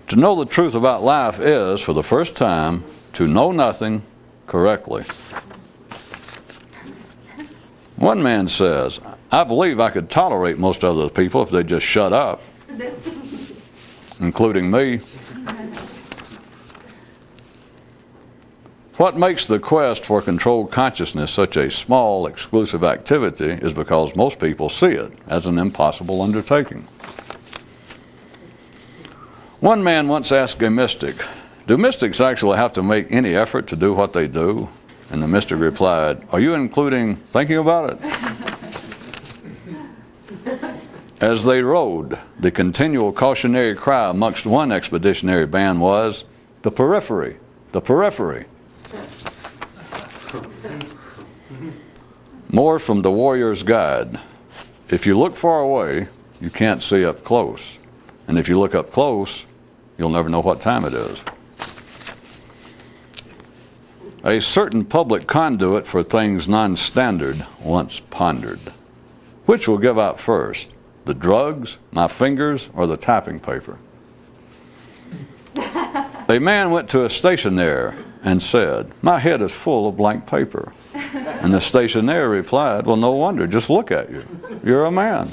To know the truth about life is, for the first time, to know nothing correctly. One man says, I believe I could tolerate most other people if they just shut up, including me. What makes the quest for controlled consciousness such a small, exclusive activity is because most people see it as an impossible undertaking. One man once asked a mystic, do mystics actually have to make any effort to do what they do? And the mystic replied, are you including thinking about it? As they rode, the continual cautionary cry amongst one expeditionary band was, the periphery, the periphery. More from the Warrior's Guide. If you look far away, you can't see up close. And if you look up close, you'll never know what time it is. A certain public conduit for things non-standard once pondered. Which will give out first? The drugs, my fingers, or the typing paper? A man went to a stationery and said, my head is full of blank paper. And the stationery replied, well, no wonder, just look at you. You're a man.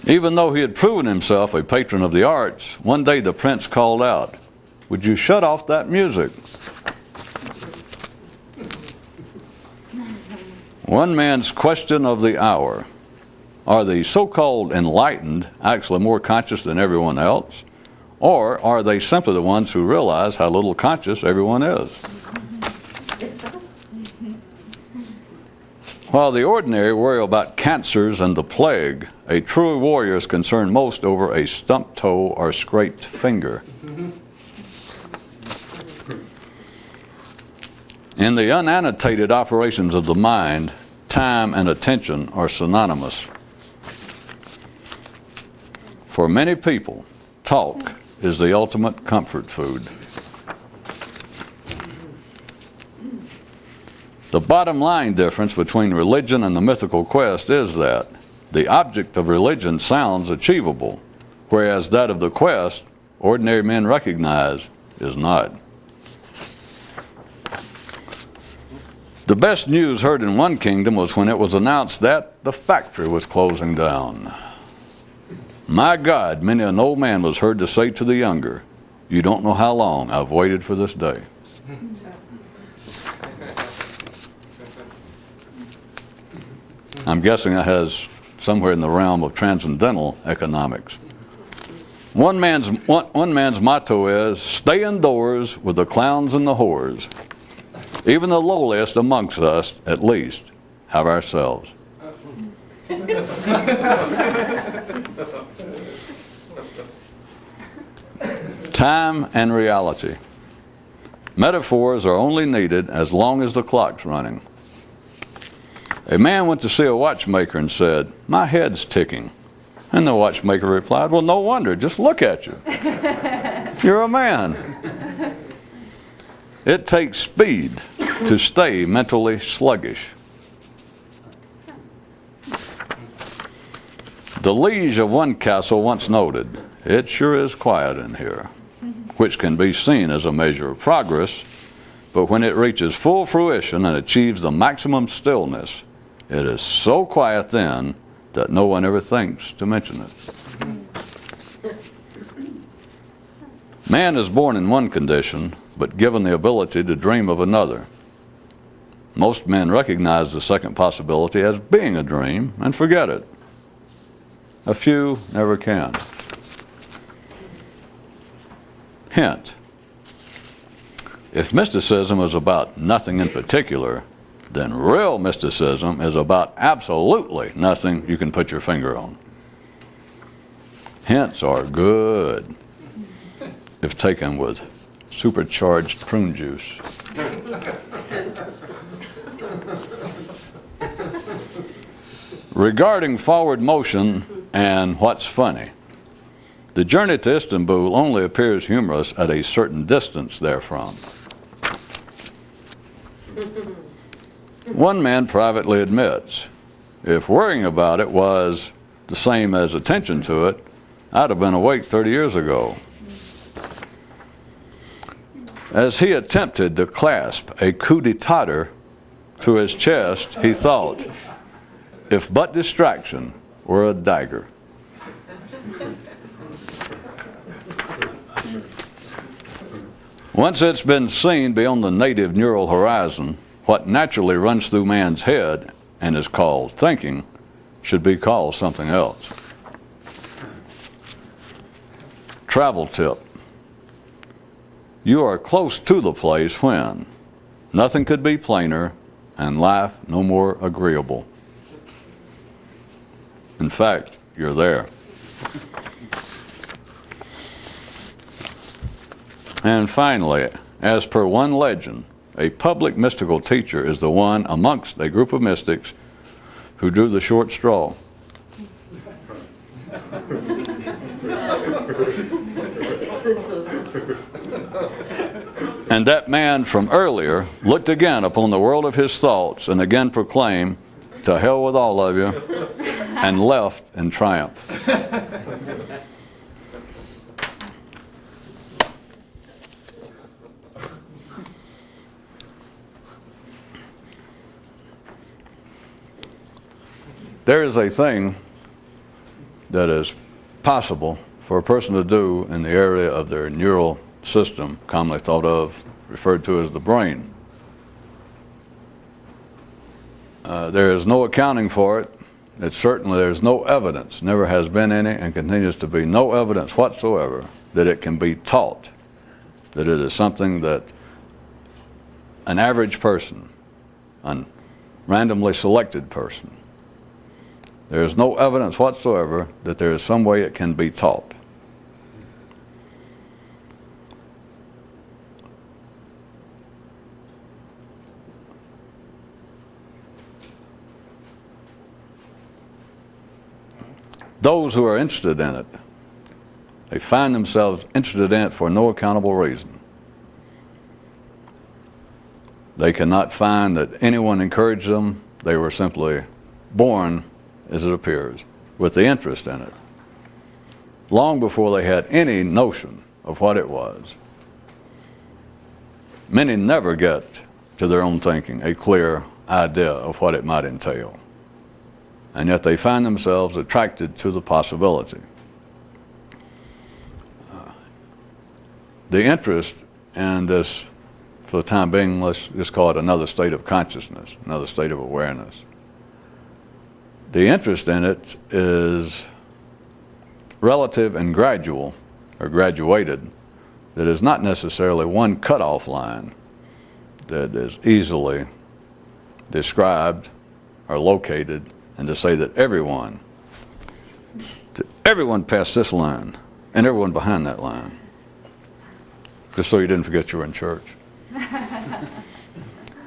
Even though he had proven himself a patron of the arts, one day the prince called out, would you shut off that music? One man's question of the hour. Are the so-called enlightened actually more conscious than everyone else? Or are they simply the ones who realize how little conscious everyone is? While the ordinary worry about cancers and the plague, a true warrior is concerned most over a stumped toe or scraped finger. In the unannotated operations of the mind, time and attention are synonymous. For many people, talk is the ultimate comfort food. The bottom line difference between religion and the mythical quest is that the object of religion sounds achievable, whereas that of the quest, ordinary men recognize, is not. The best news heard in one kingdom was when it was announced that the factory was closing down. My God, many an old man was heard to say to the younger, you don't know how long I've waited for this day. I'm guessing that has somewhere in the realm of transcendental economics. One man's motto is, stay indoors with the clowns and the whores. Even the lowliest amongst us, at least, have ourselves. Time and reality. Metaphors are only needed as long as the clock's running. A man went to see a watchmaker and said, my head's ticking. And the watchmaker replied, well, no wonder, just look at you. You're a man. It takes speed to stay mentally sluggish. The liege of one castle once noted, it sure is quiet in here, which can be seen as a measure of progress, but when it reaches full fruition and achieves the maximum stillness, it is so quiet then that no one ever thinks to mention it. Man is born in one condition, but given the ability to dream of another. Most men recognize the second possibility as being a dream and forget it. A few never can. Hint: if mysticism is about nothing in particular, then real mysticism is about absolutely nothing you can put your finger on. Hints are good if taken with supercharged prune juice. Regarding forward motion and what's funny, the journey to Istanbul only appears humorous at a certain distance therefrom. One man privately admits, if worrying about it was the same as attention to it, I'd have been awake 30 years ago. As he attempted to clasp a coup d'etat to his chest, he thought, if but distraction were a dagger. Once it's been seen beyond the native neural horizon, what naturally runs through man's head and is called thinking should be called something else. Travel tip. You are close to the place when nothing could be plainer and life no more agreeable. In fact, you're there. And finally, as per one legend, a public mystical teacher is the one amongst a group of mystics who drew the short straw. And that man from earlier looked again upon the world of his thoughts and again proclaimed, "To hell with all of you," and left in triumph. There is a thing that is possible for a person to do in the area of their neural system, commonly thought of, referred to as the brain. There is no accounting for it. There's no evidence, never has been any, and continues to be no evidence whatsoever that it can be taught, that it is something that an average person, a randomly selected person, there is no evidence whatsoever that there is some way it can be taught. Those who are interested in it, they find themselves interested in it for no accountable reason. They cannot find that anyone encouraged them. They were simply born, as it appears, with the interest in it, long before they had any notion of what it was. Many never get to their own thinking a clear idea of what it might entail, and yet they find themselves attracted to the possibility. The interest in this, for the time being, let's just call it another state of consciousness, another state of awareness. The interest in it is relative and gradual, or graduated, that is not necessarily one cutoff line that is easily described or located, and to say that everyone passed this line and everyone behind that line, just so you didn't forget you were in church.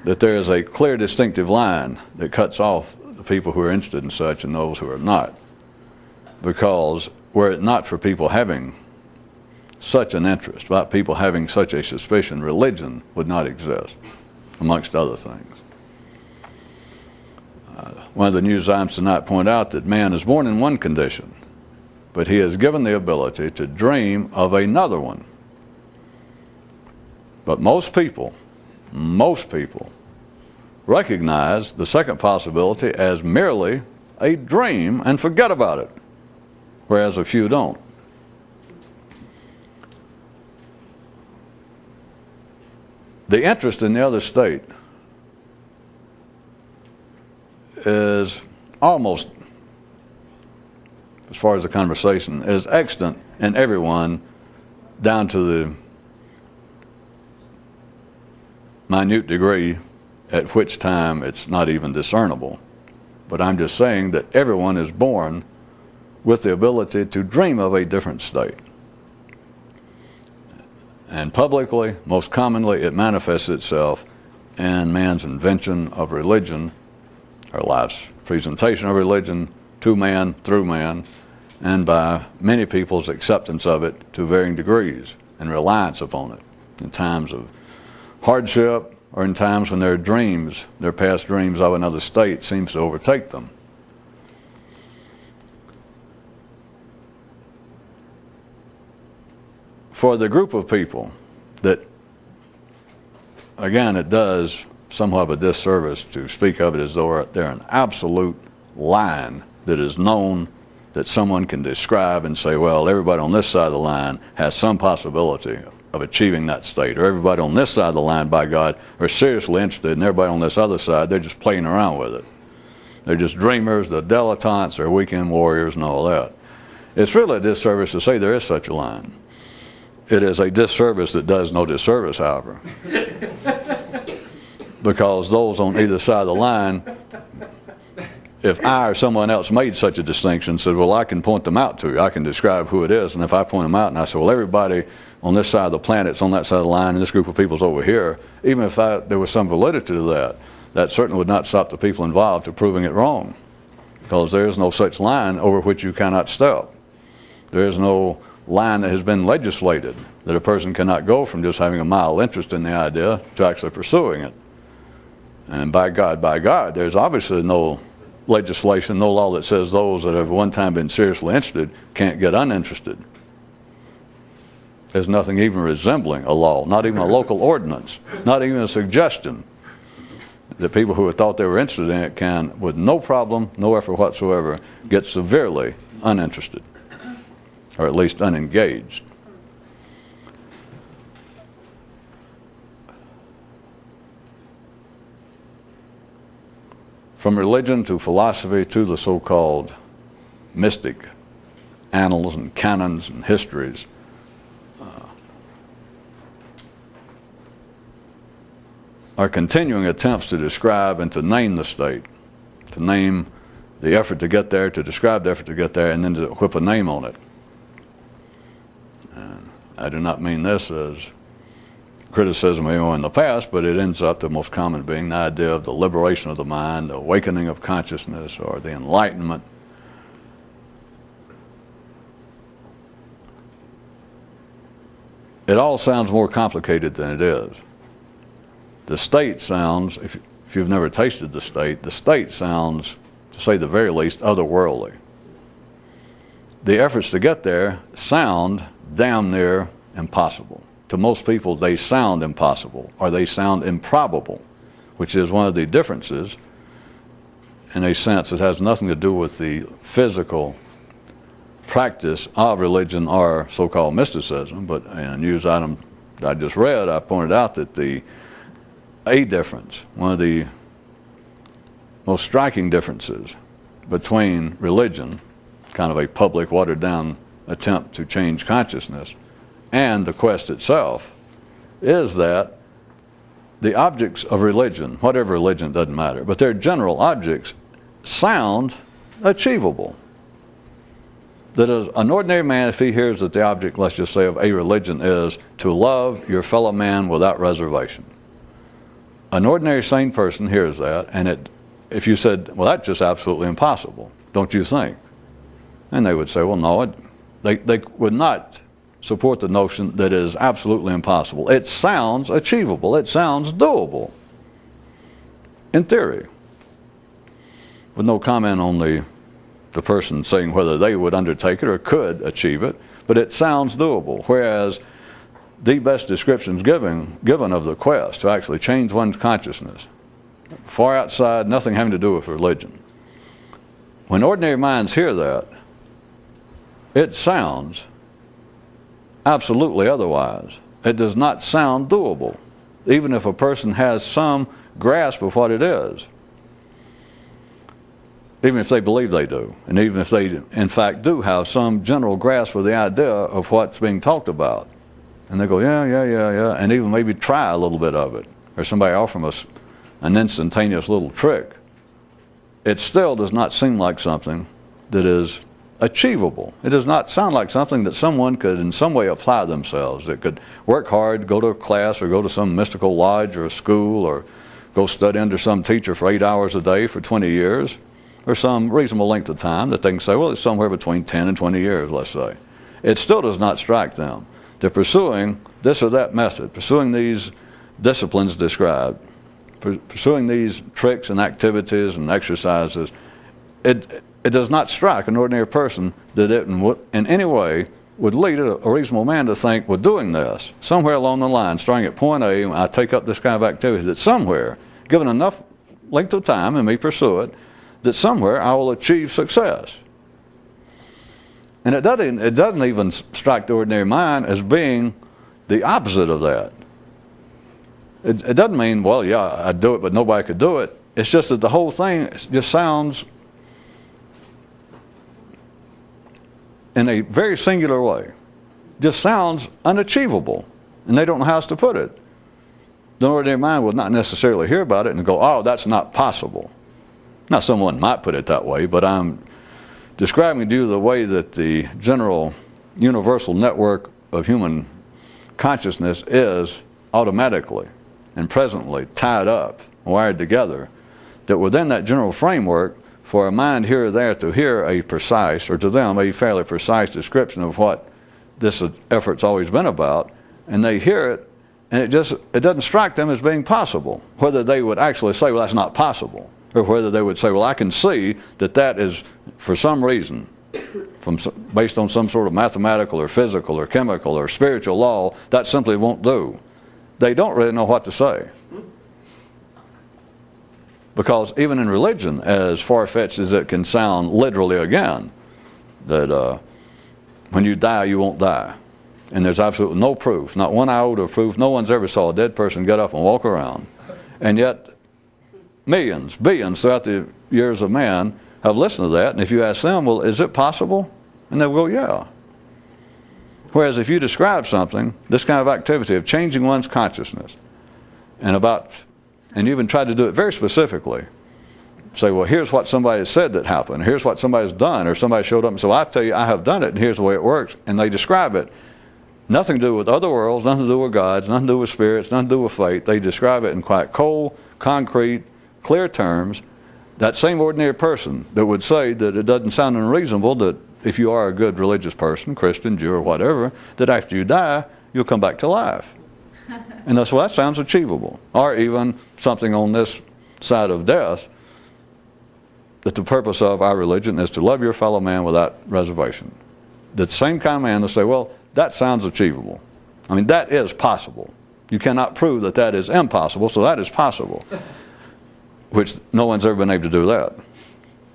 That there is a clear distinctive line that cuts off the people who are interested in such and those who are not. Because were it not for people having such an interest, about people having such a suspicion, religion would not exist, amongst other things. One of the New Zions tonight point out that man is born in one condition, but he is given the ability to dream of another one. But most people recognize the second possibility as merely a dream and forget about it, whereas a few don't. The interest in the other state is almost, as far as the conversation, is extant in everyone down to the minute degree at which time it's not even discernible. But I'm just saying that everyone is born with the ability to dream of a different state. And publicly, most commonly, it manifests itself in man's invention of religion, or life's presentation of religion to man, through man, and by many people's acceptance of it to varying degrees and reliance upon it in times of hardship or in times when their dreams, their past dreams of another state seems to overtake them. for the group of people that, again, it does somewhat of a disservice to speak of it as though they're an absolute line that is known, that someone can describe and say, well, everybody on this side of the line has some possibility of achieving that state, or everybody on this side of the line, by God, are seriously interested, and everybody on this other side, they're just playing around with it. They're just dreamers, they're dilettantes, they're weekend warriors and all that. It's really a disservice to say there is such a line. It is a disservice that does no disservice, however. Because those on either side of the line, if I or someone else made such a distinction, said, well, I can point them out to you, I can describe who it is, and if I point them out and I say, well, everybody on this side of the planet's on that side of the line and this group of people's over here, even if there was some validity to that, that certainly would not stop the people involved from proving it wrong, because there is no such line over which you cannot step. There is no line that has been legislated that a person cannot go from just having a mild interest in the idea to actually pursuing it. And by God, there's obviously no legislation, no law that says those that have one time been seriously interested can't get uninterested. There's nothing even resembling a law, not even a local ordinance, not even a suggestion that people who have thought they were interested in it can, with no problem, no effort whatsoever, get severely uninterested, or at least unengaged. From religion to philosophy to the so-called mystic annals and canons and histories, are continuing attempts to describe and to name the state, to name the effort to get there, to describe the effort to get there, and then to whip a name on it. And I do not mean this as criticism of anyone in the past, but it ends up the most common being the idea of the liberation of the mind, the awakening of consciousness, or the enlightenment. It all sounds more complicated than it is. The state sounds, if you've never tasted the state sounds, to say the very least, otherworldly. The efforts to get there sound damn near impossible. To most people, they sound impossible, or they sound improbable, which is one of the differences. In a sense, it has nothing to do with the physical practice of religion or so-called mysticism, but in a news item that I just read, I pointed out that a difference, one of the most striking differences between religion, kind of a public, watered-down attempt to change consciousness, and the quest itself, is that the objects of religion, whatever religion, doesn't matter, but their general objects sound achievable. That an ordinary man, if he hears that the object, let's just say, of a religion is to love your fellow man without reservation, an ordinary sane person hears that, and if you said, well, that's just absolutely impossible, don't you think? And they would say, well, no, they would not support the notion that it is absolutely impossible. It sounds achievable. It sounds doable, in theory, with no comment on the person saying whether they would undertake it or could achieve it, but it sounds doable. Whereas the best descriptions given of the quest to actually change one's consciousness, far outside, nothing having to do with religion. When ordinary minds hear that, it sounds absolutely otherwise. It does not sound doable, even if a person has some grasp of what it is. Even if they believe they do, and even if they in fact do have some general grasp of the idea of what's being talked about. And they go, yeah, and even maybe try a little bit of it, or somebody offer us an instantaneous little trick. It still does not seem like something that is achievable. It does not sound like something that someone could in some way apply themselves, that could work hard, go to a class, or go to some mystical lodge or a school, or go study under some teacher for 8 hours a day for 20 years, or some reasonable length of time that they can say, well, it's somewhere between 10 and 20 years, let's say. It still does not strike them. They're pursuing this or that method, pursuing these disciplines described, pursuing these tricks and activities and exercises. It does not strike an ordinary person that it in any way would lead a reasonable man to think, well, doing this, somewhere along the line, starting at point A, I take up this kind of activity, that somewhere, given enough length of time and me pursue it, that somewhere I will achieve success. And it doesn't even strike the ordinary mind as being the opposite of that. It doesn't mean, well, yeah, I'd do it, but nobody could do it. It's just that the whole thing just sounds in a very singular way. Just sounds unachievable. And they don't know how else to put it. The ordinary mind will not necessarily hear about it and go, oh, that's not possible. Now, someone might put it that way, but I'm describing to you the way that the general universal network of human consciousness is automatically and presently tied up, wired together, that within that general framework, for a mind here or there to hear a precise, or to them a fairly precise description of what this effort's always been about, and they hear it, and it doesn't strike them as being possible. Whether they would actually say, well, that's not possible, or whether they would say, well, I can see that that is, for some reason, based on some sort of mathematical or physical or chemical or spiritual law, that simply won't do. They don't really know what to say. Because even in religion, as far-fetched as it can sound literally again, that when you die, you won't die. And there's absolutely no proof, not one iota of proof. No one's ever saw a dead person get up and walk around. And yet, millions, billions throughout the years of man have listened to that. And if you ask them, well, is it possible? And they'll go, yeah. Whereas if you describe something, this kind of activity of changing one's consciousness, and you even tried to do it very specifically. Say, well, here's what somebody has said that happened. Here's what somebody's done. Or somebody showed up and said, well, I tell you, I have done it, and here's the way it works. And they describe it. Nothing to do with other worlds, nothing to do with gods, nothing to do with spirits, nothing to do with fate. They describe it in quite cold, concrete, clear terms. That same ordinary person that would say that it doesn't sound unreasonable that if you are a good religious person, Christian, Jew, or whatever, that after you die, you'll come back to life. And that's, well, that sounds achievable. Or even something on this side of death, that the purpose of our religion is to love your fellow man without reservation. The same kind of man will say, well, that sounds achievable. I mean, that is possible. You cannot prove that that is impossible, so that is possible. Which no one's ever been able to do that.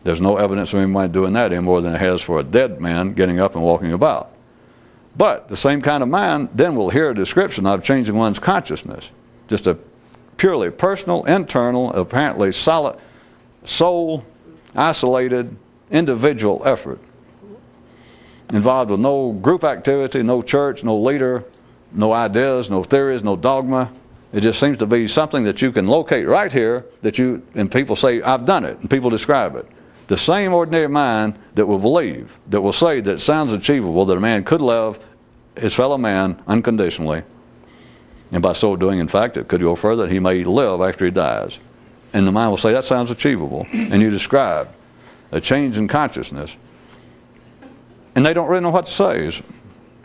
There's no evidence of anybody doing that any more than there has for a dead man getting up and walking about. But the same kind of mind then will hear a description of changing one's consciousness. Just a purely personal, internal, apparently solid, soul, isolated, individual effort. Involved with no group activity, no church, no leader, no ideas, no theories, no dogma. It just seems to be something that you can locate right here, and people say, I've done it, and people describe it. The same ordinary mind that will believe, that will say that it sounds achievable, that a man could love his fellow man unconditionally, and by so doing, in fact, it could go further, he may live after he dies. And the mind will say, that sounds achievable. And you describe a change in consciousness. And they don't really know what to say.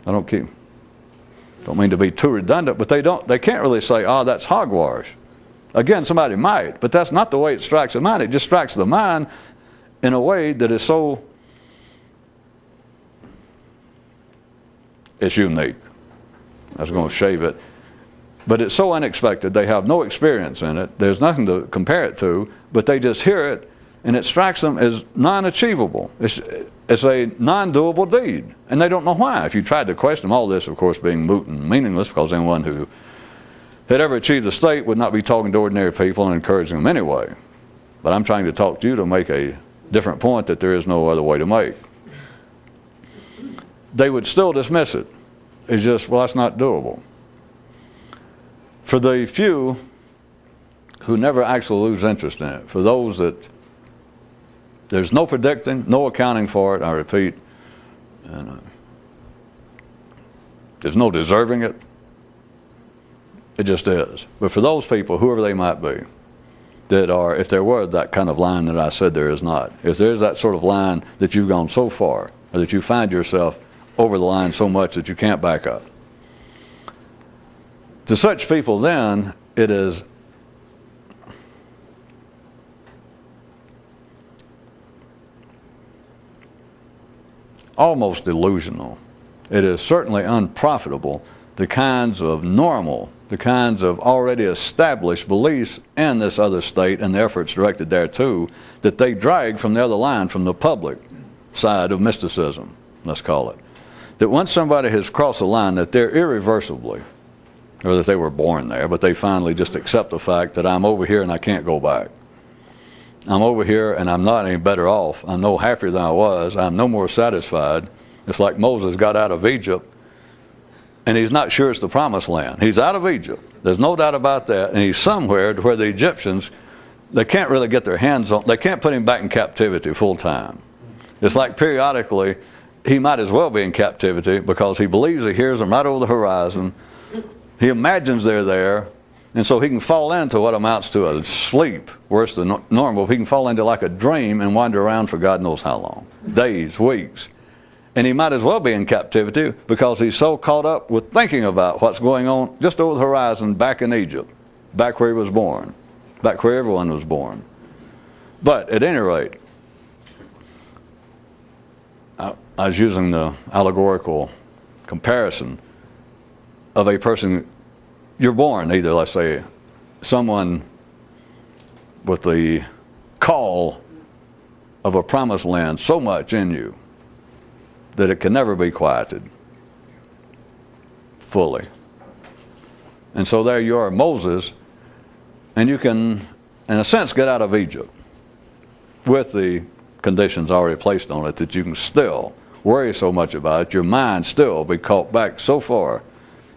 I don't mean to be too redundant, but they can't really say, oh, that's hogwash. Again, somebody might, but that's not the way it strikes the mind. It just strikes the mind in a way that is so, it's unique. I was going to shave it. But it's so unexpected. They have no experience in it. There's nothing to compare it to, but they just hear it, and it strikes them as non-achievable. It's a non-doable deed, and they don't know why. If you tried to question them, all this, of course, being moot and meaningless, because anyone who had ever achieved a state would not be talking to ordinary people and encouraging them anyway. But I'm trying to talk to you to make a different point that there is no other way to make. They would still dismiss it. It's just, well, that's not doable. For the few who never actually lose interest in it, for those that there's no predicting, no accounting for it, I repeat, and there's no deserving it, it just is. But for those people, whoever they might be, that are, if there were that kind of line that I said there is not, if there's that sort of line that you've gone so far, or that you find yourself over the line so much that you can't back up, to such people then, it is almost delusional it is certainly unprofitable, the kinds of normal, the kinds of already established beliefs in this other state and the efforts directed thereto that they drag from the other line, from the public side of mysticism, let's call it. That once somebody has crossed the line, that they're irreversibly, or that they were born there, but they finally just accept the fact that I'm over here and I can't go back. I'm over here and I'm not any better off. I'm no happier than I was. I'm no more satisfied. It's like Moses got out of Egypt and he's not sure it's the promised land. He's out of Egypt. There's no doubt about that. And he's somewhere to where the Egyptians, they can't really get their hands on, they can't put him back in captivity full time. It's like periodically, he might as well be in captivity because he believes he hears them right over the horizon. He imagines they're there, and so he can fall into what amounts to a sleep, worse than normal. He can fall into like a dream and wander around for God knows how long, days, weeks. And he might as well be in captivity because he's so caught up with thinking about what's going on just over the horizon back in Egypt, back where he was born, back where everyone was born. But at any rate, I was using the allegorical comparison of a person. You're born either, let's say, someone with the call of a promised land so much in you that it can never be quieted fully. And so there you are, Moses, and you can, in a sense, get out of Egypt with the conditions already placed on it that you can still worry so much about it, your mind still be caught back so far,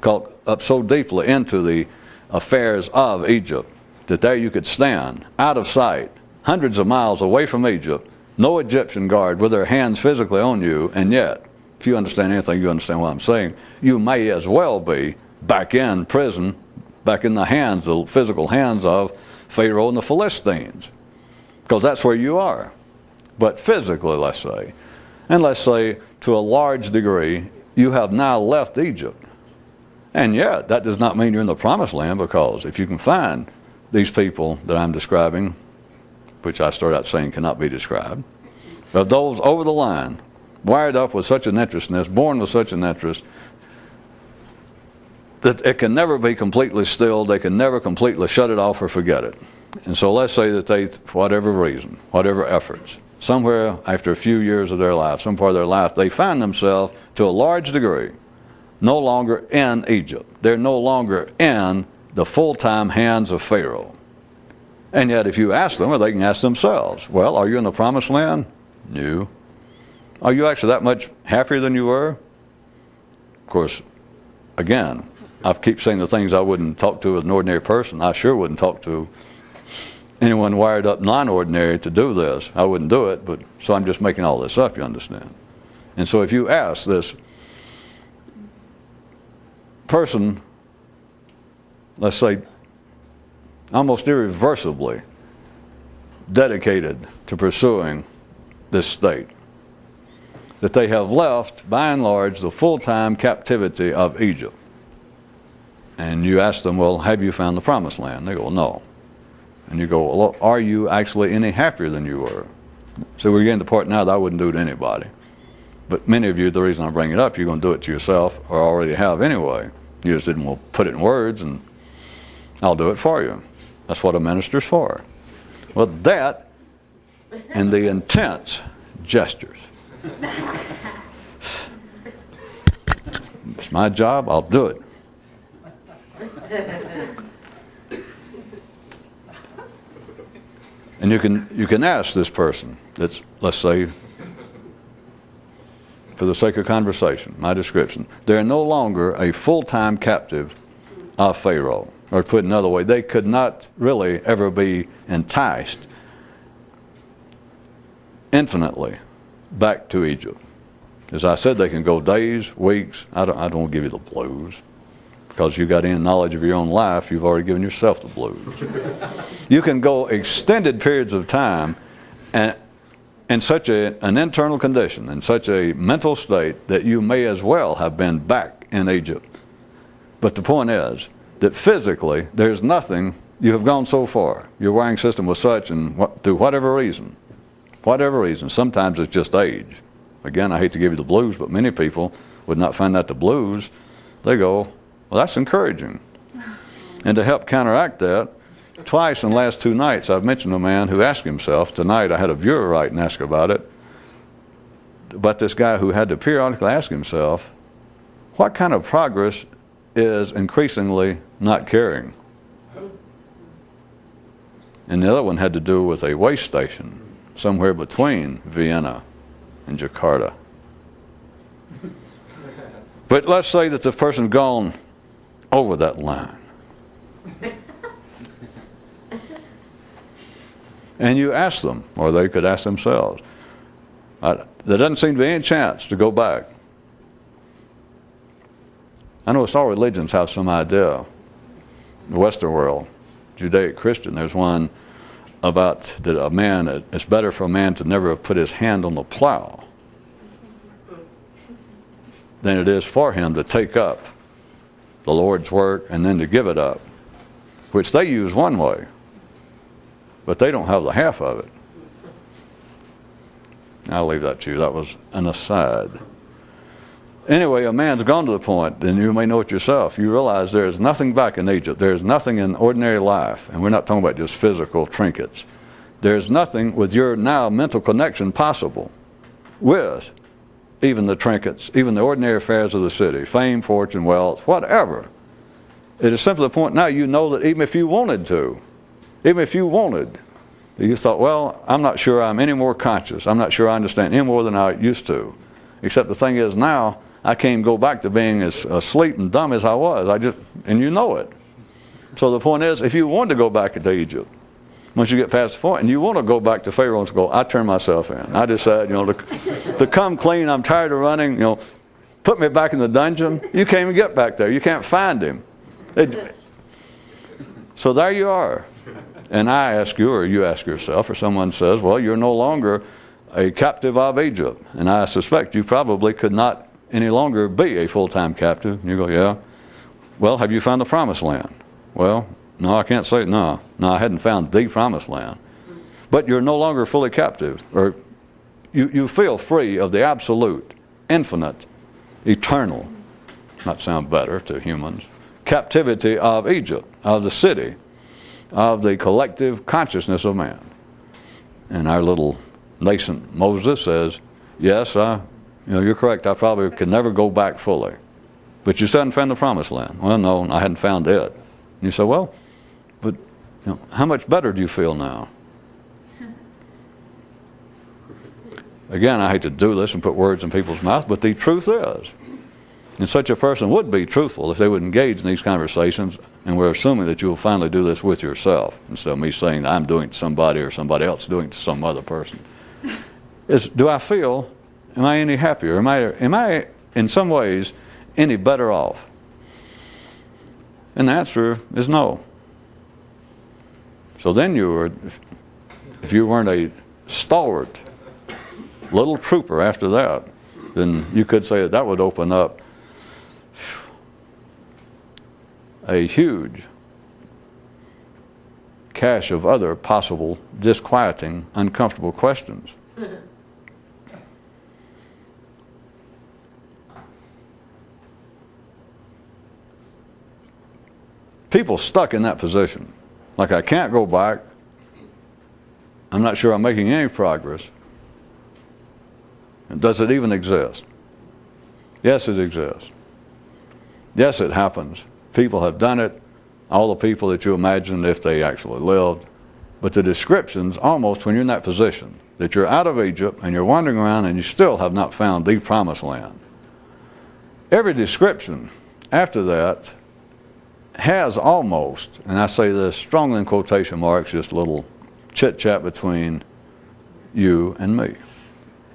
caught up so deeply into the affairs of Egypt, that there you could stand out of sight, hundreds of miles away from Egypt, no Egyptian guard with their hands physically on you, and yet, if you understand anything, you understand what I'm saying, you may as well be back in prison, back in the hands, the physical hands of Pharaoh and the Philistines, because that's where you are. But physically, let's say, and let's say to a large degree, you have now left Egypt. And yet, that does not mean you're in the promised land, because if you can find these people that I'm describing, which I started out saying cannot be described, but those over the line, wired up with such an interest in this, born with such an interest, that it can never be completely stilled, they can never completely shut it off or forget it. And so let's say that they, for whatever reason, whatever efforts, somewhere after a few years of their life, some part of their life, they find themselves to a large degree no longer in Egypt. They're no longer in the full-time hands of Pharaoh. And yet if you ask them, or they can ask themselves, well, are you in the promised land? No. Are you actually that much happier than you were? Of course, again, I keep saying the things I wouldn't talk to as an ordinary person. I sure wouldn't talk to anyone wired up non-ordinary to do this. I wouldn't do it, but so I'm just making all this up, you understand. And so if you ask this person, let's say, almost irreversibly dedicated to pursuing this state, that they have left, by and large, the full-time captivity of Egypt. And you ask them, well, have you found the promised land? They go, no. And you go, well, are you actually any happier than you were? So we're getting to the part now that I wouldn't do to anybody. But many of you, the reason I bring it up, you're going to do it to yourself, or already have anyway. You just didn't want to put it in words, and I'll do it for you. That's what a minister's for. Well, that and the intense gestures. It's my job, I'll do it. And you can ask this person that's, let's say, for the sake of conversation, my description, they're no longer a full-time captive of Pharaoh. Or put another way, they could not really ever be enticed infinitely back to Egypt. As I said, they can go days, weeks. I don't give you the blues. Because you got any knowledge of your own life, you've already given yourself the blues. You can go extended periods of time and in such an internal condition, in such a mental state, that you may as well have been back in Egypt. But the point is that physically, there's nothing, you have gone so far. Your wiring system was such, and through whatever reason, sometimes it's just age. Again, I hate to give you the blues, but many people would not find that the blues. They go, well, that's encouraging. And to help counteract that, twice in the last 2 nights, I've mentioned a man who asked himself, tonight I had a viewer write and ask about it, but this guy who had to periodically ask himself, what kind of progress is increasingly not caring? And the other one had to do with a way station somewhere between Vienna and Jakarta. But let's say that the person's gone over that line. And you ask them, or they could ask themselves, there doesn't seem to be any chance to go back. I know all religions have some idea. The Western world, Judaic Christian, there's one about that a man, it's better for a man to never have put his hand on the plow than it is for him to take up the Lord's work and then to give it up, which they use one way, but they don't have the half of it. I'll leave that to you. That was an aside. Anyway, a man's gone to the point, and you may know it yourself, you realize there is nothing back in Egypt. There is nothing in ordinary life, and we're not talking about just physical trinkets. There is nothing with your now mental connection possible with even the trinkets, even the ordinary affairs of the city, fame, fortune, wealth, whatever. It is simply the point now you know that even if you wanted to, even if you wanted, you thought, well, I'm not sure I'm any more conscious. I'm not sure I understand any more than I used to. Except the thing is now, I can't go back to being as asleep and dumb as I was. And you know it. So the point is, if you want to go back into Egypt, once you get past the point, and you want to go back to Pharaoh and go, I turn myself in. I decide, to come clean. I'm tired of running. Put me back in the dungeon. You can't even get back there. You can't find him. So there you are. And I ask you, or you ask yourself, or someone says, well, you're no longer a captive of Egypt. And I suspect you probably could not any longer be a full-time captive. And you go, yeah. Well, have you found the promised land? Well, no, I can't say no. No, I hadn't found the promised land. But you're no longer fully captive. Or you feel free of the absolute, infinite, eternal, not sound better to humans, captivity of Egypt, of the city, of the collective consciousness of man. And our little nascent Moses says, yes, you're correct, I probably could never go back fully. But you still hadn't found the promised land. Well, no, I hadn't found it. And you say, well, but how much better do you feel now? Again, I hate to do this and put words in people's mouths, but the truth is, and such a person would be truthful if they would engage in these conversations, and we're assuming that you will finally do this with yourself, instead of me saying that I'm doing it to somebody or somebody else doing it to some other person. Do I feel, am I any happier? Am I in some ways any better off? And the answer is no. So then if you weren't a stalwart little trooper after that, then you could say that would open up a huge cache of other possible disquieting, uncomfortable questions. People stuck in that position, like I can't go back, I'm not sure I'm making any progress. Does it even exist? Yes, it exists. Yes, it happens. People have done it, all the people that you imagined if they actually lived. But the descriptions, almost when you're in that position, that you're out of Egypt and you're wandering around and you still have not found the promised land. Every description after that has almost, and I say this strongly in quotation marks, just a little chit-chat between you and me.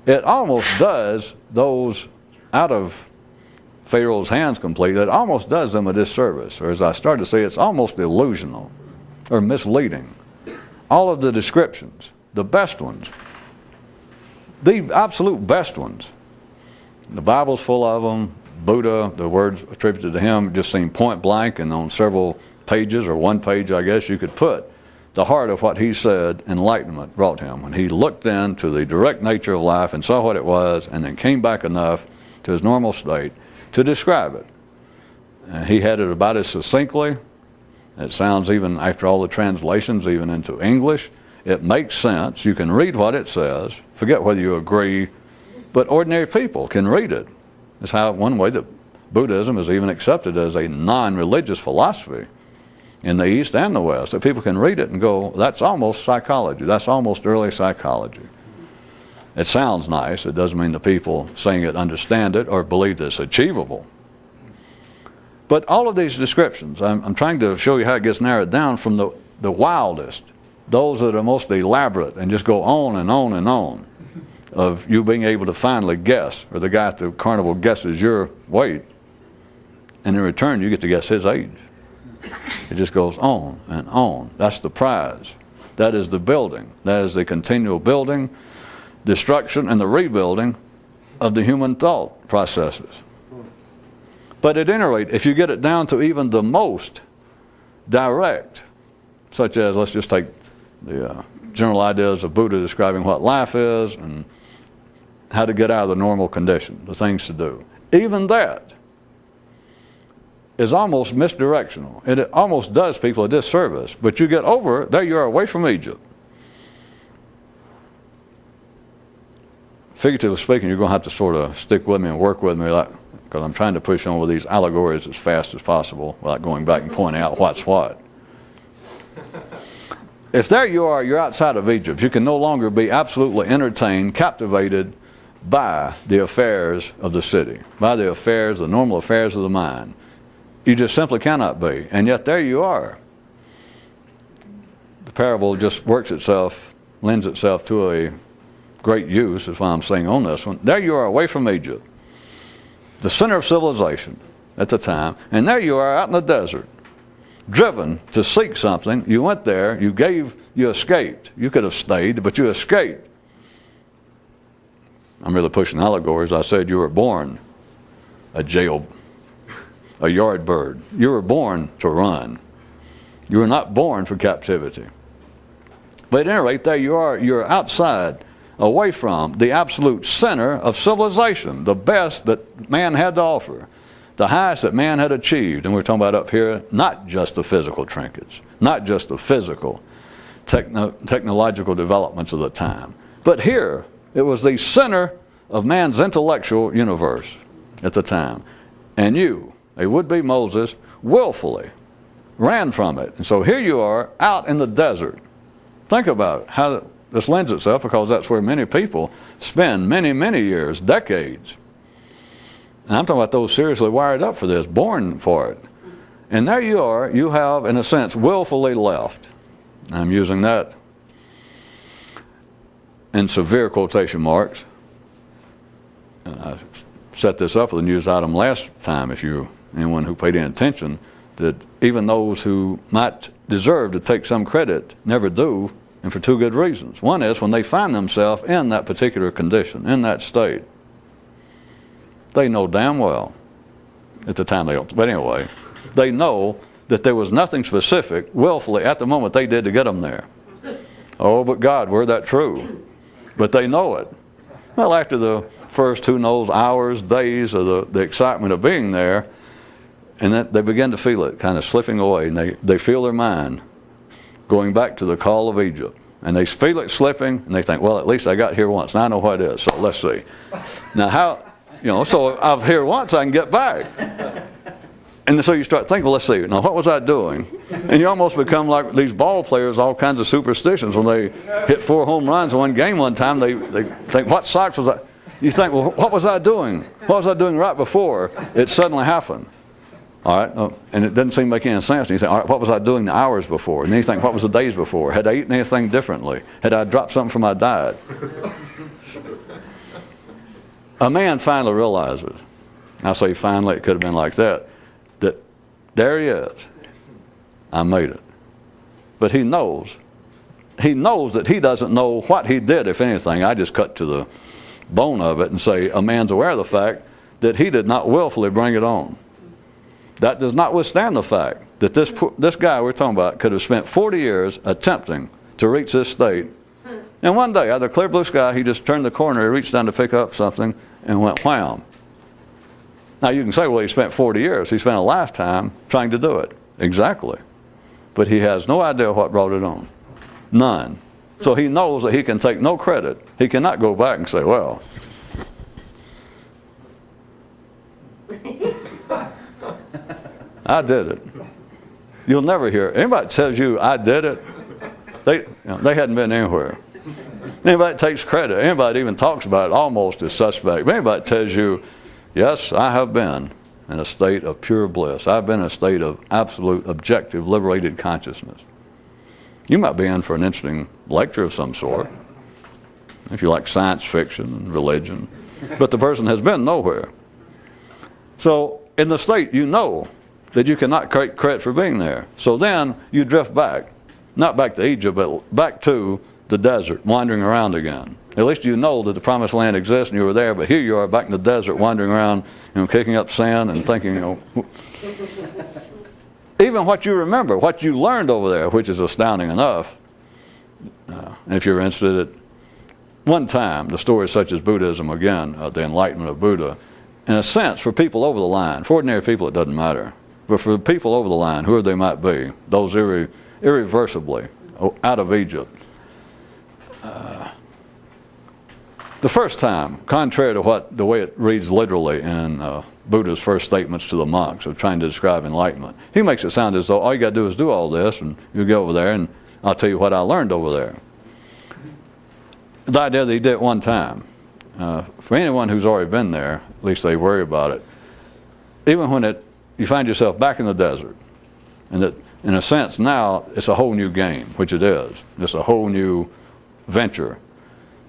It almost does those out of Pharaoh's hands completely, it almost does them a disservice. Or as I started to say, it's almost delusional or misleading. All of the descriptions, the best ones, the absolute best ones, the Bible's full of them. Buddha, the words attributed to him just seem point blank, and on several pages, or one page I guess, you could put the heart of what he said enlightenment brought him. When he looked into the direct nature of life and saw what it was, and then came back enough to his normal state, to describe it. He had it about as succinctly. It sounds, even after all the translations, even into English, it makes sense. You can read what it says. Forget whether you agree, but ordinary people can read it. It's how one way that Buddhism is even accepted as a non-religious philosophy in the East and the West, that people can read it and go, that's almost psychology. That's almost early psychology. It sounds nice. It doesn't mean the people saying it understand it or believe that it's achievable. But all of these descriptions, I'm trying to show you how it gets narrowed down from the wildest, those that are most elaborate and just go on and on and on, of you being able to finally guess, or the guy at the carnival guesses your weight, and in return you get to guess his age. It just goes on and on. That's the prize. That is the building. That is the continual building, destruction, and the rebuilding of the human thought processes. But at any rate, if you get it down to even the most direct, such as, let's just take the general ideas of Buddha describing what life is and how to get out of the normal condition, the things to do. Even that is almost misdirectional. It almost does people a disservice. But you get over it, there you are away from Egypt. Figuratively speaking, you're going to have to sort of stick with me and work with me, because I'm trying to push on with these allegories as fast as possible without going back and pointing out what's what. If there you are, you're outside of Egypt, you can no longer be absolutely entertained, captivated by the affairs of the city, by the affairs, the normal affairs of the mind. You just simply cannot be. And yet there you are. The parable just works itself, lends itself to a great use, is why I'm saying on this one. There you are away from Egypt, the center of civilization at the time, and there you are out in the desert, driven to seek something. You went there, you escaped. You could have stayed, but you escaped. I'm really pushing allegories. I said you were born a yard bird. You were born to run. You were not born for captivity. But at any rate, there you are, you're outside, away from the absolute center of civilization, the best that man had to offer, the highest that man had achieved. And we're talking about up here, not just the physical trinkets, not just the physical technological developments of the time, but here it was the center of man's intellectual universe at the time. And you, a would-be Moses, willfully ran from it. And so here you are out in the desert. Think about it, how this lends itself, because that's where many people spend many, many years, decades. And I'm talking about those seriously wired up for this, born for it. And there you are, you have, in a sense, willfully left. I'm using that in severe quotation marks. And I set this up with a news item last time, if you, anyone who paid any attention, that even those who might deserve to take some credit never do, and for two good reasons. One is when they find themselves in that particular condition, in that state, they know damn well, at the time they don't, but anyway, they know that there was nothing specific, willfully, at the moment they did to get them there. Oh, but God, were that true? But they know it. Well, after the first, who knows, hours, days of the excitement of being there, and then they begin to feel it kind of slipping away, and they feel their mind going back to the call of Egypt. And they feel it slipping, and they think, well, at least I got here once. Now I know what it is, so let's see. Now how, so I'm here once, I can get back. And so you start thinking, well, let's see, now what was I doing? And you almost become like these ball players, all kinds of superstitions. When they hit 4 home runs in one game one time, they think, what socks was I? You think, well, what was I doing? What was I doing right before it suddenly happened? All right, and it doesn't seem to make any sense. And you think, all right, what was I doing the hours before? And then you think, what was the days before? Had I eaten anything differently? Had I dropped something from my diet? A man finally realizes, I say finally, it could have been like that there he is. I made it. But he knows that he doesn't know what he did, if anything. I just cut to the bone of it and say a man's aware of the fact that he did not willfully bring it on. That does not withstand the fact that this guy we're talking about could have spent 40 years attempting to reach this state. And one day, out of the clear blue sky, he just turned the corner, he reached down to pick up something, and went wham. Now you can say, well, he spent 40 years. He spent a lifetime trying to do it. Exactly. But he has no idea what brought it on. None. So he knows that he can take no credit. He cannot go back and say, well, I did it. You'll never hear anybody tells you I did it. They hadn't been anywhere. Anybody takes credit, anybody even talks about it almost as suspect. But anybody tells you, yes, I have been in a state of pure bliss. I've been in a state of absolute, objective, liberated consciousness. You might be in for an interesting lecture of some sort, if you like science fiction and religion, but the person has been nowhere. So in the state, you know that you cannot take credit for being there. So then you drift back, not back to Egypt, but back to the desert, wandering around again. At least you know that the promised land exists and you were there, but here you are back in the desert, wandering around, kicking up sand and thinking, even what you remember, what you learned over there, which is astounding enough. If you're interested, at one time, the stories such as Buddhism, again, the enlightenment of Buddha, in a sense, for people over the line, for ordinary people it doesn't matter, but for the people over the line, whoever they might be, those irreversibly out of Egypt, the first time, contrary to the way it reads literally in Buddha's first statements to the monks of trying to describe enlightenment, he makes it sound as though all you got to do is do all this, and you go over there, and I'll tell you what I learned over there. The idea that he did it one time, for anyone who's already been there, at least they worry about it. Even when you find yourself back in the desert, and that in a sense now it's a whole new game, which it is. It's a whole new venture.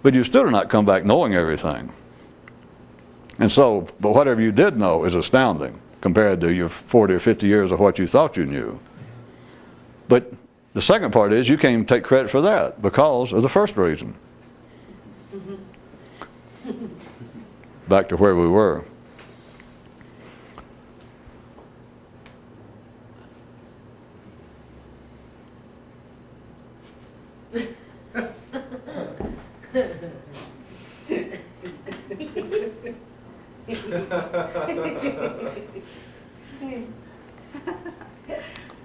But you still do not come back knowing everything. And so, but whatever you did know is astounding compared to your 40 or 50 years of what you thought you knew. But the second part is you can't even take credit for that because of the first reason. Back to where we were.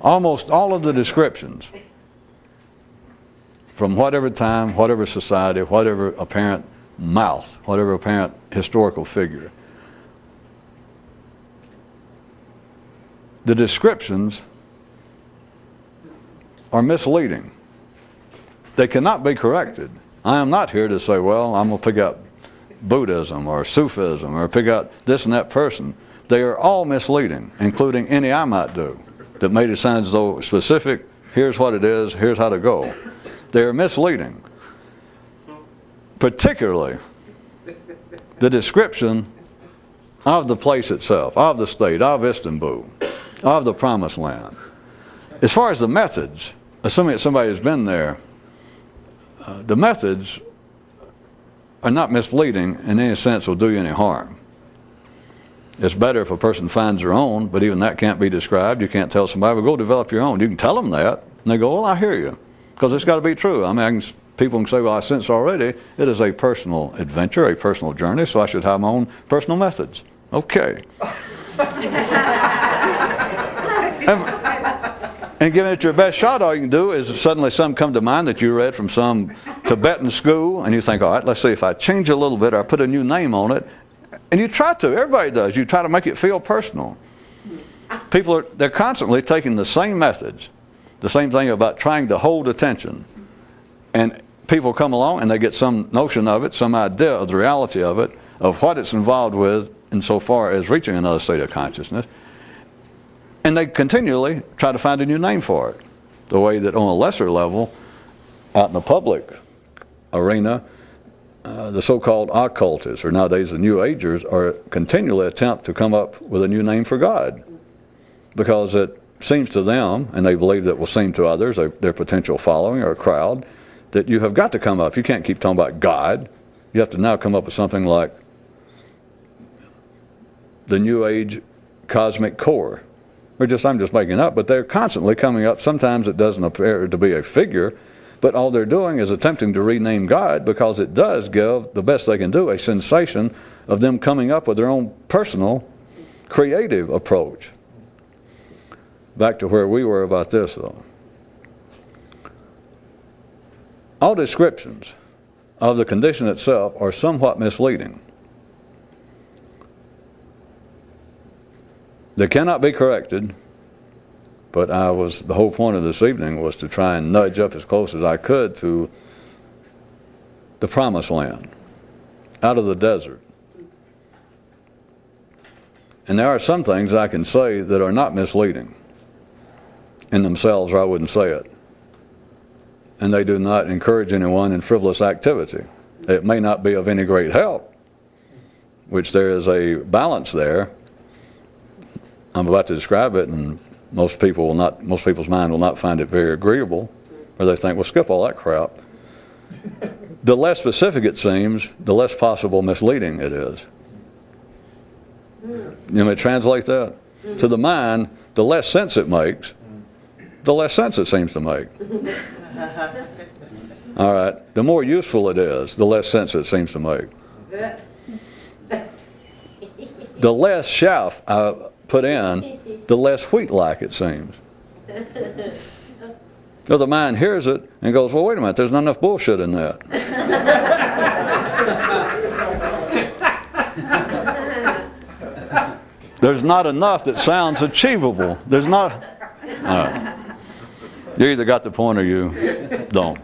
Almost all of the descriptions, from whatever time, whatever society, whatever apparent mouth, whatever apparent historical figure, the descriptions are misleading. They cannot be corrected. I am not here to say, well, I'm going to pick out Buddhism or Sufism or pick out this and that person. They are all misleading, including any I might do that made it sound as though specific, here's what it is, here's how to go. They are misleading. Particularly the description of the place itself, of the state, of Istanbul, of the promised land. As far as the methods, assuming that somebody has been there, the methods are not misleading in any sense will do you any harm. It's better if a person finds their own, but even that can't be described. You can't tell somebody, well, go develop your own. You can tell them that, and they go, well, I hear you, because it's got to be true. I mean, people can say, well, I sense already it is a personal adventure, a personal journey, so I should have my own personal methods. Okay. And giving it your best shot, all you can do is suddenly some come to mind that you read from some Tibetan school, and you think, all right, let's see if I change a little bit or I put a new name on it. And you try to, everybody does. You try to make it feel personal. They're constantly taking the same methods, the same thing about trying to hold attention. And people come along and they get some notion of it, some idea of the reality of it, of what it's involved with insofar as reaching another state of consciousness. And they continually try to find a new name for it. The way that on a lesser level, out in the public arena, the so-called occultists, or nowadays the New Agers, are continually attempt to come up with a new name for God. Because it seems to them, and they believe that will seem to others, their potential following or crowd, that you have got to come up. You can't keep talking about God. You have to now come up with something like the New Age cosmic core. I'm just making up, but they're constantly coming up. Sometimes it doesn't appear to be a figure, but all they're doing is attempting to rename God because it does give the best they can do a sensation of them coming up with their own personal creative approach. Back to where we were about this, though. All descriptions of the condition itself are somewhat misleading. They cannot be corrected, but the whole point of this evening was to try and nudge up as close as I could to the promised land, out of the desert. And there are some things I can say that are not misleading in themselves, or I wouldn't say it. And they do not encourage anyone in frivolous activity. It may not be of any great help, which there is a balance there. I'm about to describe it, and most people's mind will not find it very agreeable, or they think, well, skip all that crap. The less specific it seems, the less possible misleading it is. You may translate that? To the mind, the less sense it makes, the less sense it seems to make. All right. The more useful it is, the less sense it seems to make. The less chaff I put in, the less wheat-like it seems. So the mind hears it and goes, well, wait a minute, there's not enough bullshit in that. There's not enough that sounds achievable. There's not. All right. You either got the point or you don't.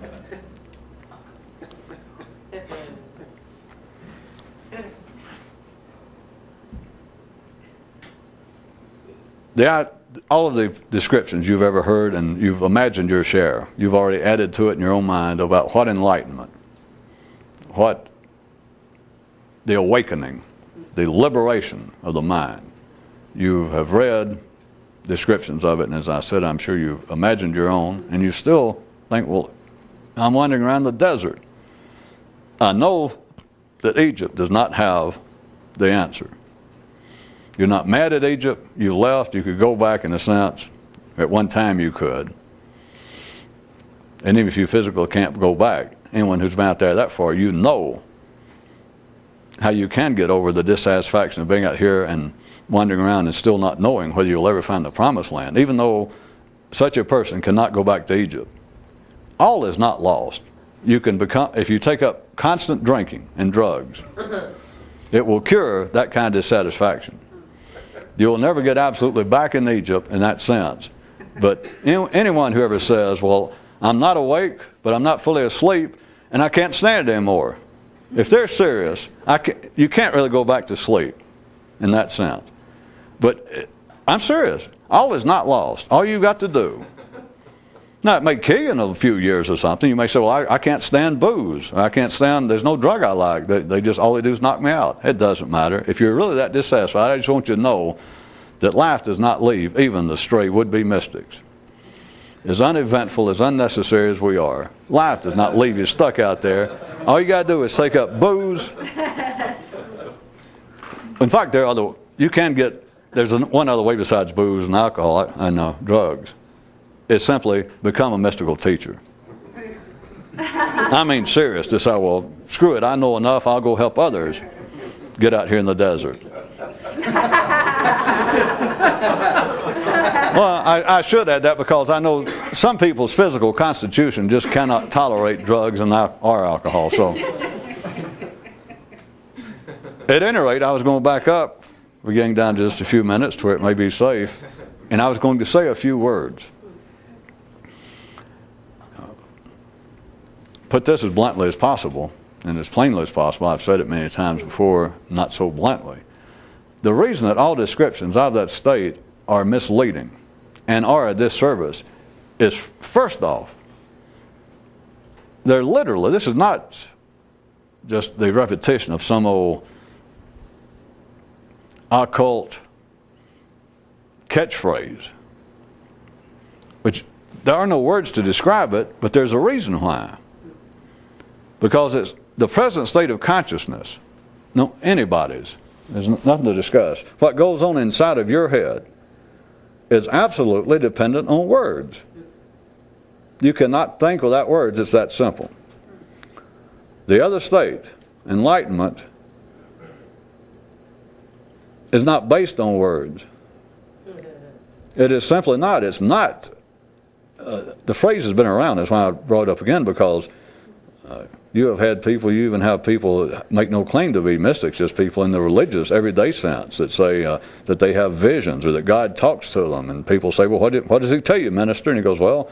All of the descriptions you've ever heard, and you've imagined your share, you've already added to it in your own mind about what enlightenment, what the awakening, the liberation of the mind. You have read descriptions of it, and as I said, I'm sure you've imagined your own, and you still think, well, I'm wandering around the desert. I know that Egypt does not have the answer. You're not mad at Egypt. You left. You could go back in a sense. At one time you could. And even if you physically can't go back, anyone who's been out there that far, you know how you can get over the dissatisfaction of being out here and wandering around and still not knowing whether you'll ever find the promised land, even though such a person cannot go back to Egypt. All is not lost. You can become, if you take up constant drinking and drugs, it will cure that kind of dissatisfaction. You'll never get absolutely back in Egypt in that sense. But anyone who ever says, well, I'm not awake, but I'm not fully asleep, and I can't stand it anymore. If they're serious, you can't really go back to sleep in that sense. But I'm serious. All is not lost. All you've got to do. Now, it may kill you in a few years or something. You may say, well, I can't stand booze. I can't stand, there's no drug I like. All they do is knock me out. It doesn't matter. If you're really that dissatisfied, I just want you to know that life does not leave even the stray would-be mystics. As uneventful, as unnecessary as we are, life does not leave you stuck out there. All you got to do is take up booze. In fact, there's one other way besides booze and alcohol and drugs. Is simply become a mystical teacher. I mean serious, to say, well, screw it, I know enough, I'll go help others get out here in the desert. Well, I should add that because I know some people's physical constitution just cannot tolerate drugs and or alcohol. So, at any rate, I was going to back up. We're getting down to just a few minutes to where it may be safe. And I was going to say a few words. Put this as bluntly as possible, and as plainly as possible. I've said it many times before, not so bluntly. The reason that all descriptions of that state are misleading and are a disservice is, first off, they're literally, this is not just the repetition of some old occult catchphrase, which there are no words to describe it, but there's a reason why. Because it's the present state of consciousness, no, anybody's. There's nothing to discuss. What goes on inside of your head is absolutely dependent on words. You cannot think without words. It's that simple. The other state, enlightenment, is not based on words. It is simply not. It's not. The phrase has been around. That's why I brought it up again, because you have had people, you even have people that make no claim to be mystics, just people in the religious, everyday sense that say that they have visions or that God talks to them. And people say, well, what does he tell you, minister? And he goes, well,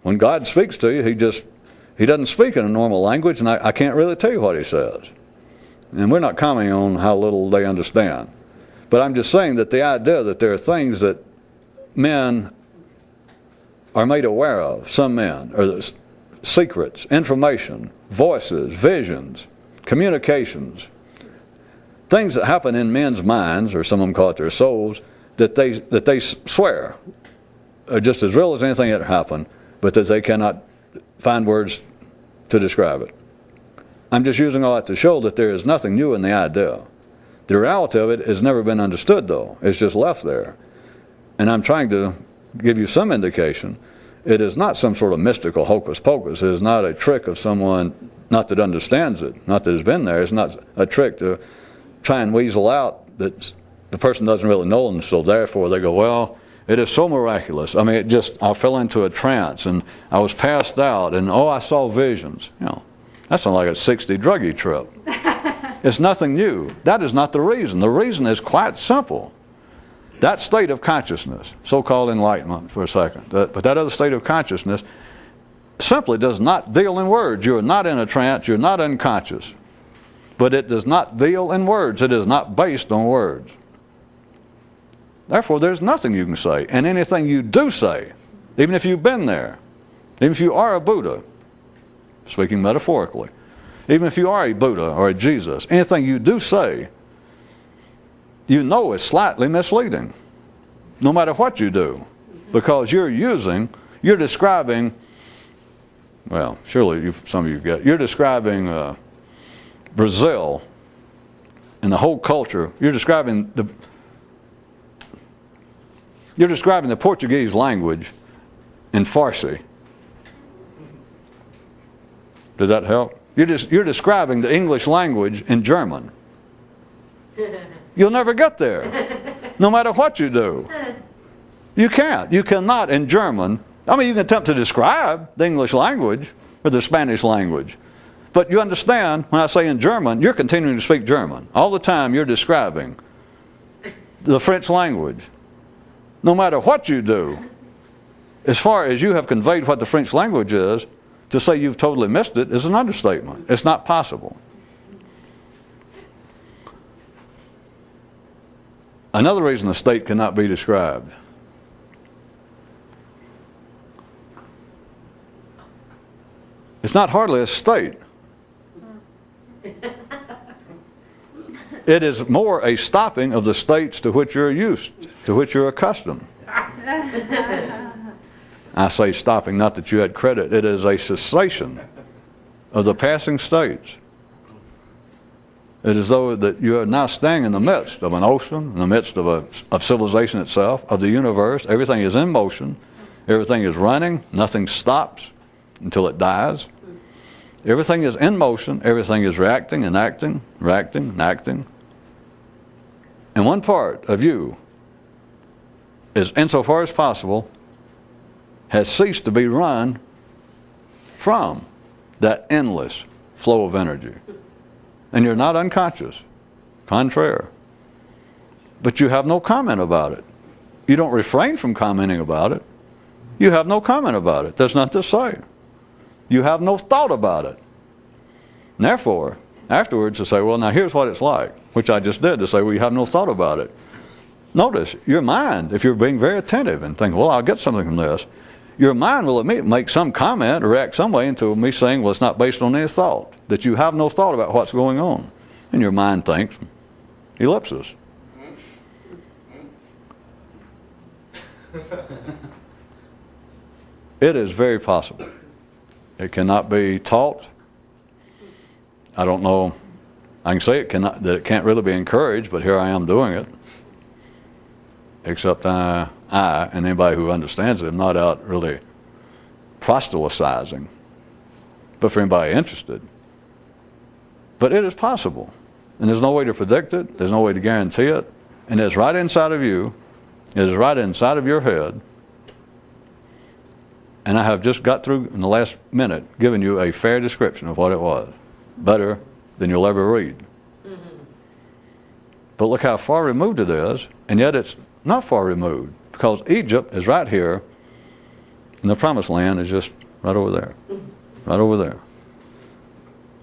when God speaks to you, he doesn't speak in a normal language, and I can't really tell you what he says. And we're not commenting on how little they understand. But I'm just saying that the idea that there are things that men are made aware of, some men, or secrets, information, voices, visions, communications, things that happen in men's minds, or some of them call it their souls, that they swear are just as real as anything that happened, but that they cannot find words to describe it. I'm just using all that to show that there is nothing new in the idea. The reality of it has never been understood, though. It's just left there. And I'm trying to give you some indication. It is not some sort of mystical hocus pocus. It is not a trick of someone, not that understands it, not that has been there. It's not a trick to try and weasel out that the person doesn't really know, and so therefore they go, well, it is so miraculous. I mean, I fell into a trance, and I was passed out, and I saw visions. You know, that's not like a 60 druggie trip. It's nothing new. That is not the reason. The reason is quite simple. That state of consciousness, so-called enlightenment for a second, but that other state of consciousness simply does not deal in words. You're not in a trance, you're not unconscious. But it does not deal in words. It is not based on words. Therefore, there's nothing you can say. And anything you do say, even if you've been there, even if you are a Buddha, speaking metaphorically, even if you are a Buddha or a Jesus, anything you do say, you know is slightly misleading, no matter what you do, because you're describing, well, surely some of you get, you're describing Brazil and the whole culture. You're describing the Portuguese language in Farsi. Does that help? You're describing the English language in German. You'll never get there, no matter what you do. You can't. You cannot in German. I mean, you can attempt to describe the English language or the Spanish language. But you understand, when I say in German, you're continuing to speak German. All the time you're describing the French language. No matter what you do, as far as you have conveyed what the French language is, to say you've totally missed it is an understatement. It's not possible. Another reason the state cannot be described. It's not hardly a state. It is more a stopping of the states to which you're used, to which you're accustomed. I say stopping, not that you had credit. It is a cessation of the passing states. It is though that you are now standing in the midst of an ocean, in the midst of civilization itself, of the universe. Everything is in motion. Everything is running. Nothing stops until it dies. Everything is in motion. Everything is reacting and acting, reacting and acting. And one part of you is, insofar as possible, has ceased to be run from that endless flow of energy. And you're not unconscious, contraire. But you have no comment about it. You don't refrain from commenting about it. You have no comment about it. That's not to say. You have no thought about it. And therefore, afterwards to say, well, now here's what it's like, which I just did, to say, well, you have no thought about it. Notice, your mind, if you're being very attentive and thinking, well, I'll get something from this, your mind will make some comment or react some way into me saying, well, it's not based on any thought, that you have no thought about what's going on. And your mind thinks, ellipsis. It is very possible. It cannot be taught. I don't know. I can say that it can't really be encouraged, but here I am doing it. Except I and anybody who understands it, I'm not out really proselytizing, but for anybody interested. But it is possible. And there's no way to predict it. There's no way to guarantee it. and it's right inside of you. It is right inside of your head. And I have just got through in the last minute giving you a fair description of what it was. Better than you'll ever read. But look how far removed it is, and yet it's not far removed, because Egypt is right here, and the promised land is just right over there. Right over there.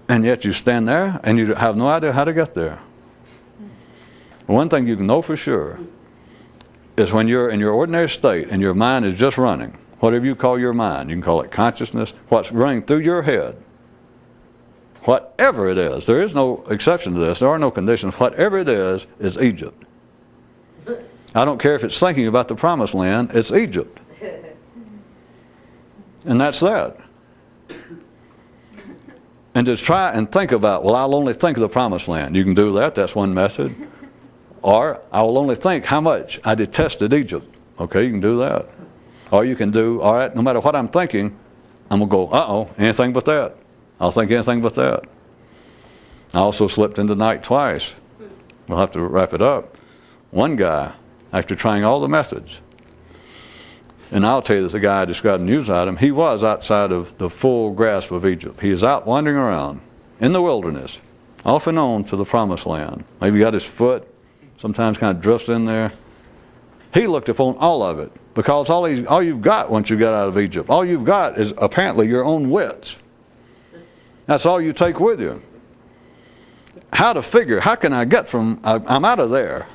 And yet you stand there, and you have no idea how to get there. One thing you can know for sure is when you're in your ordinary state, and your mind is just running, whatever you call your mind, you can call it consciousness, what's running through your head, whatever it is, there is no exception to this, there are no conditions, whatever it is Egypt. I don't care if it's thinking about the promised land, it's Egypt. And that's that. And to try and think about, well, I'll only think of the promised land. You can do that, that's one method. Or I will only think how much I detested Egypt. Okay, you can do that. Or you can do, all right, no matter what I'm thinking, I'm going to go, uh-oh, anything but that. I'll think anything but that. I also slipped into night twice. We'll have to wrap it up. One guy, after trying all the methods, and I'll tell you this, the guy I described in the news item, he was outside of the full grasp of Egypt. He is out wandering around in the wilderness, off and on to the promised land. Maybe he got his foot, sometimes kind of drifts in there. He looked upon all of it, because all you've got once you get out of Egypt, all you've got is apparently your own wits. That's all you take with you. How to figure, how can I get from, I'm out of there,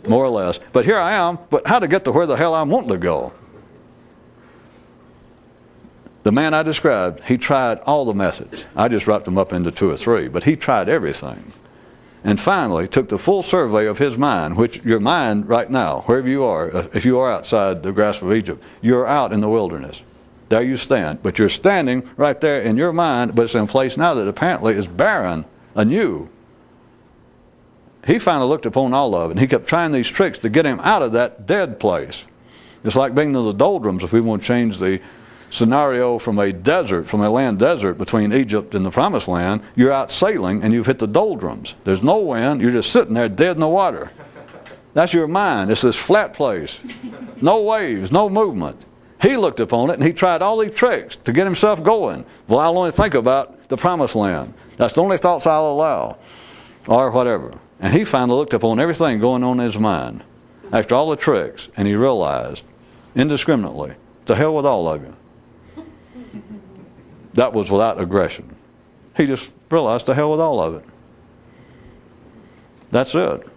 more or less. But here I am, but how to get to where the hell I'm wanting to go? The man I described, he tried all the methods. I just wrapped them up into 2 or 3, but he tried everything. And finally took the full survey of his mind, which your mind right now, wherever you are, if you are outside the grasp of Egypt, you're out in the wilderness. There you stand. But you're standing right there in your mind, but it's in a place now that apparently is barren anew. He finally looked upon all of it, and he kept trying these tricks to get him out of that dead place. It's like being in the doldrums, if we want to change the scenario from a desert, from a land desert between Egypt and the promised land. You're out sailing, and you've hit the doldrums. There's no wind. You're just sitting there dead in the water. That's your mind. It's this flat place. No waves, no movement. He looked upon it, and he tried all these tricks to get himself going. Well, I'll only think about the promised land. That's the only thoughts I'll allow, or whatever. And he finally looked upon everything going on in his mind after all the tricks, and he realized indiscriminately, to hell with all of you. That was without aggression. He just realized, to hell with all of it. That's it.